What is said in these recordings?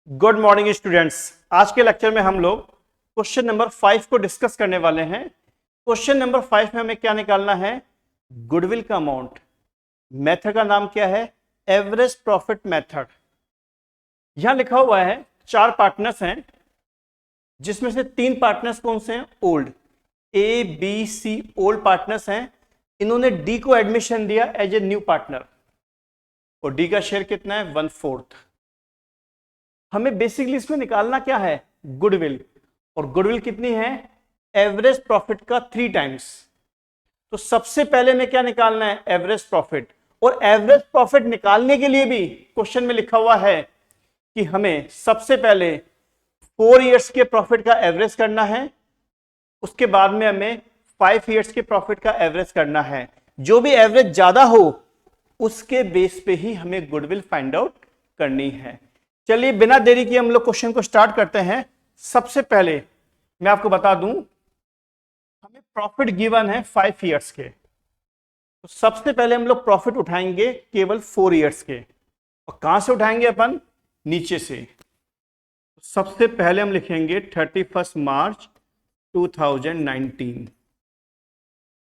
Good morning students. आज के lecture में हम लोग क्वेश्चन नंबर 5 को डिस्कस करने वाले हैं। क्वेश्चन नंबर 5 में हमें क्या निकालना है? गुडविल का अमाउंट। मेथड का नाम क्या है? Average profit method. यहां लिखा हुआ है 4 पार्टनर्स हैं, जिसमें से 3 पार्टनर्स कौन से हैं? Old. A B C old partners हैं। इन्होंने डी को एडमिशन दिया एज ए न्यू पार्टनर और डी का शेयर कितना है? 1/4। हमें बेसिकली इसमें निकालना क्या है? गुडविल। और गुडविल कितनी है? एवरेज प्रॉफिट का 3 टाइम्स। तो सबसे पहले में क्या निकालना है? Average profit. और एवरेज प्रॉफिट निकालने के लिए भी क्वेश्चन में लिखा हुआ है कि हमें सबसे पहले 4 इयर्स के प्रॉफिट का एवरेज करना है, उसके बाद में हमें 5 इयर्स के प्रॉफिट का एवरेज करना है। जो भी एवरेज ज्यादा हो उसके बेस पे ही हमें गुडविल फाइंड आउट करनी है। चलिए बिना देरी किए हम लोग क्वेश्चन को स्टार्ट करते हैं। सबसे पहले मैं आपको बता दूं, हमें प्रॉफिट गिवन है 5 इयर्स के। तो सबसे पहले हम लोग प्रॉफिट उठाएंगे केवल 4 इयर्स के। और कहां से उठाएंगे अपन? नीचे से। तो सबसे पहले हम लिखेंगे 31 मार्च 2019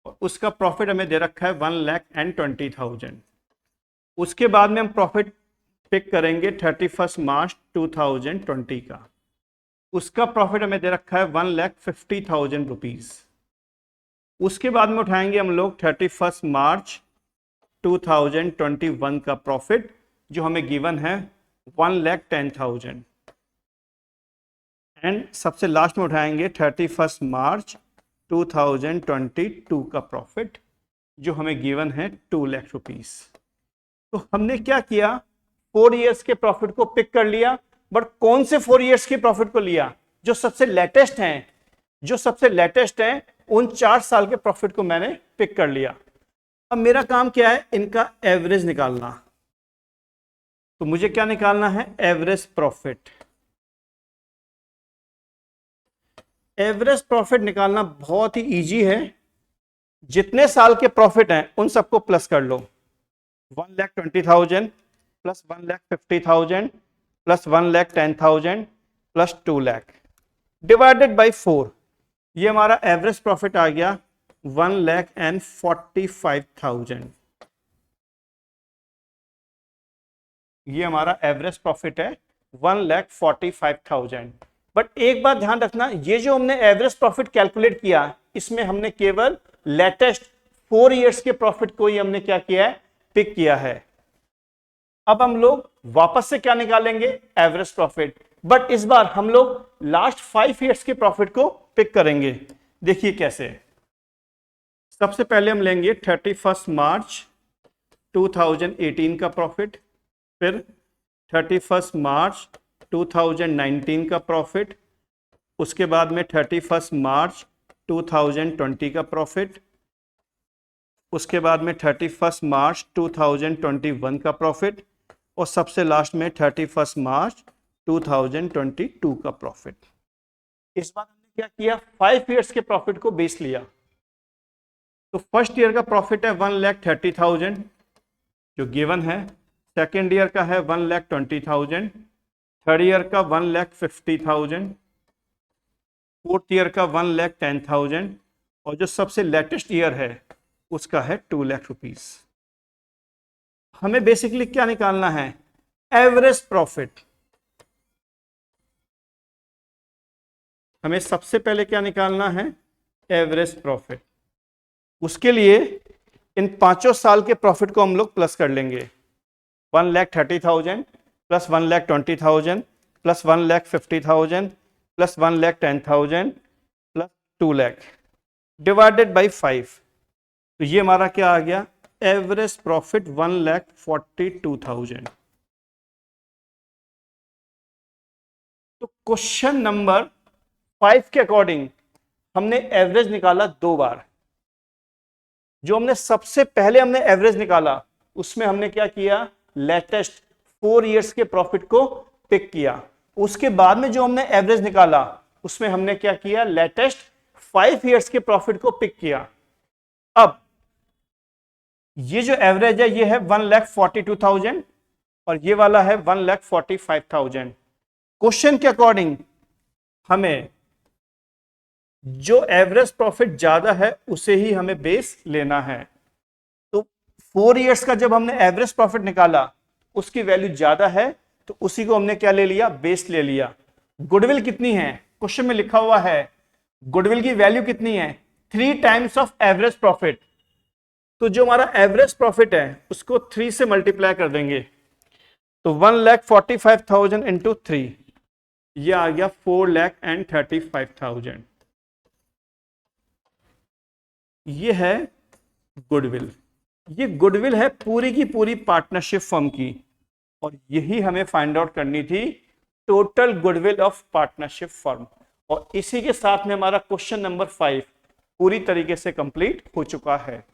और उसका प्रॉफिट हमें दे रखा है 1,20,000। उसके बाद में हम प्रॉफिट पिक करेंगे 31 मार्च 2020 का। उसका प्रॉफिट हमें दे रखा है 1,50,000 रुपीज। उसके बाद में उठाएंगे हम लोग 31 मार्च 2021 का प्रॉफिट, जो हमें गिवन है 1,10,000। एंड सबसे लास्ट में उठाएंगे 31 मार्च 2022 का प्रॉफिट, जो हमें गिवन है 2 लाख रुपीज। तो हमने क्या किया? 4 इयर्स के प्रॉफिट को पिक कर लिया। बट कौन से 4 इयर्स के प्रॉफिट को लिया? जो सबसे लेटेस्ट हैं। जो सबसे लेटेस्ट हैं उन 4 साल के प्रॉफिट को मैंने पिक कर लिया। अब मेरा काम क्या है? इनका एवरेज निकालना। तो मुझे क्या निकालना है? Average profit. एवरेज प्रॉफिट निकालना बहुत ही इजी है। जितने साल के प्रॉफिट हैं उन सबको प्लस कर लो। 1,20,000 plus 1,50,000 plus 1,10,000 plus 2 lakh divided by 4। ये हमारा एवरेज प्रॉफिट आ गया 1,45,000। ये हमारा एवरेज प्रॉफिट है 1,45,000। बट एक बात ध्यान रखना, ये जो हमने एवरेज प्रॉफिट कैलकुलेट किया, इसमें हमने केवल लेटेस्ट 4 इयर्स के प्रॉफिट को ही हमने क्या किया है? पिक किया है। अब हम लोग वापस से क्या निकालेंगे? Average profit. बट इस बार हम लोग लास्ट 5 इयर्स के प्रॉफिट को पिक करेंगे। देखिए कैसे। सबसे पहले हम लेंगे 31 मार्च 2018 का प्रॉफिट, फिर 31 मार्च 2019 का प्रॉफिट, उसके बाद में 31 मार्च 2020 का प्रॉफिट, उसके बाद में 31 मार्च 2021 का प्रॉफिट और सबसे लास्ट में 31 मार्च 2022 का प्रॉफिट। इस बार हमने क्या किया? 5 इयर्स के प्रॉफिट को बेस लिया। तो फर्स्ट ईयर का प्रॉफिट है 1,30,000 जो गिवन है। सेकेंड ईयर का है 1,20,000, थर्ड ईयर का 1,50,000, फोर्थ ईयर का 1,10,000 और जो सबसे लेटेस्ट ईयर है उसका है 2 लाख रुपीज। हमें बेसिकली क्या निकालना है? Average profit. हमें सबसे पहले क्या निकालना है? Average profit. उसके लिए इन 5 साल के प्रॉफिट को हम लोग प्लस कर लेंगे। 1,30,000 plus 1,20,000 plus 1,50,000 plus 1,10,000 plus 2 lakh divided by 5। तो ये हमारा क्या आ गया? Average profit 1,42,000। तो क्वेश्चन नंबर 5 के अकॉर्डिंग हमने एवरेज निकाला 2 बार। जो हमने सबसे पहले हमने एवरेज निकाला उसमें हमने क्या किया? लेटेस्ट 4 इयर्स के प्रॉफिट को पिक किया। उसके बाद में जो हमने एवरेज निकाला उसमें हमने क्या किया? लेटेस्ट 5 इयर्स के प्रॉफिट को पिक किया। अब ये जो एवरेज है ये है 1,42,000 और ये वाला है 1,45,000। क्वेश्चन के अकॉर्डिंग हमें जो एवरेज प्रॉफिट ज्यादा है उसे ही हमें बेस लेना है। तो 4 इयर्स का जब हमने एवरेज प्रॉफिट निकाला उसकी वैल्यू ज्यादा है तो उसी को हमने क्या ले लिया, बेस ले लिया। गुडविल कितनी है, क्वेश्चन में लिखा हुआ है गुडविल की वैल्यू कितनी है, 3 टाइम्स ऑफ एवरेज प्रॉफिट। तो जो हमारा एवरेज प्रॉफिट है उसको 3 से मल्टीप्लाई कर देंगे तो 1,45,000 इंटू 3, यह आ गया 4,35,000। ये है गुडविल। ये गुडविल है पूरी की पूरी पार्टनरशिप फर्म की, और यही हमें फाइंड आउट करनी थी, total goodwill of partnership firm. और इसी के साथ में हमारा क्वेश्चन नंबर 5 पूरी तरीके से कंप्लीट हो चुका है।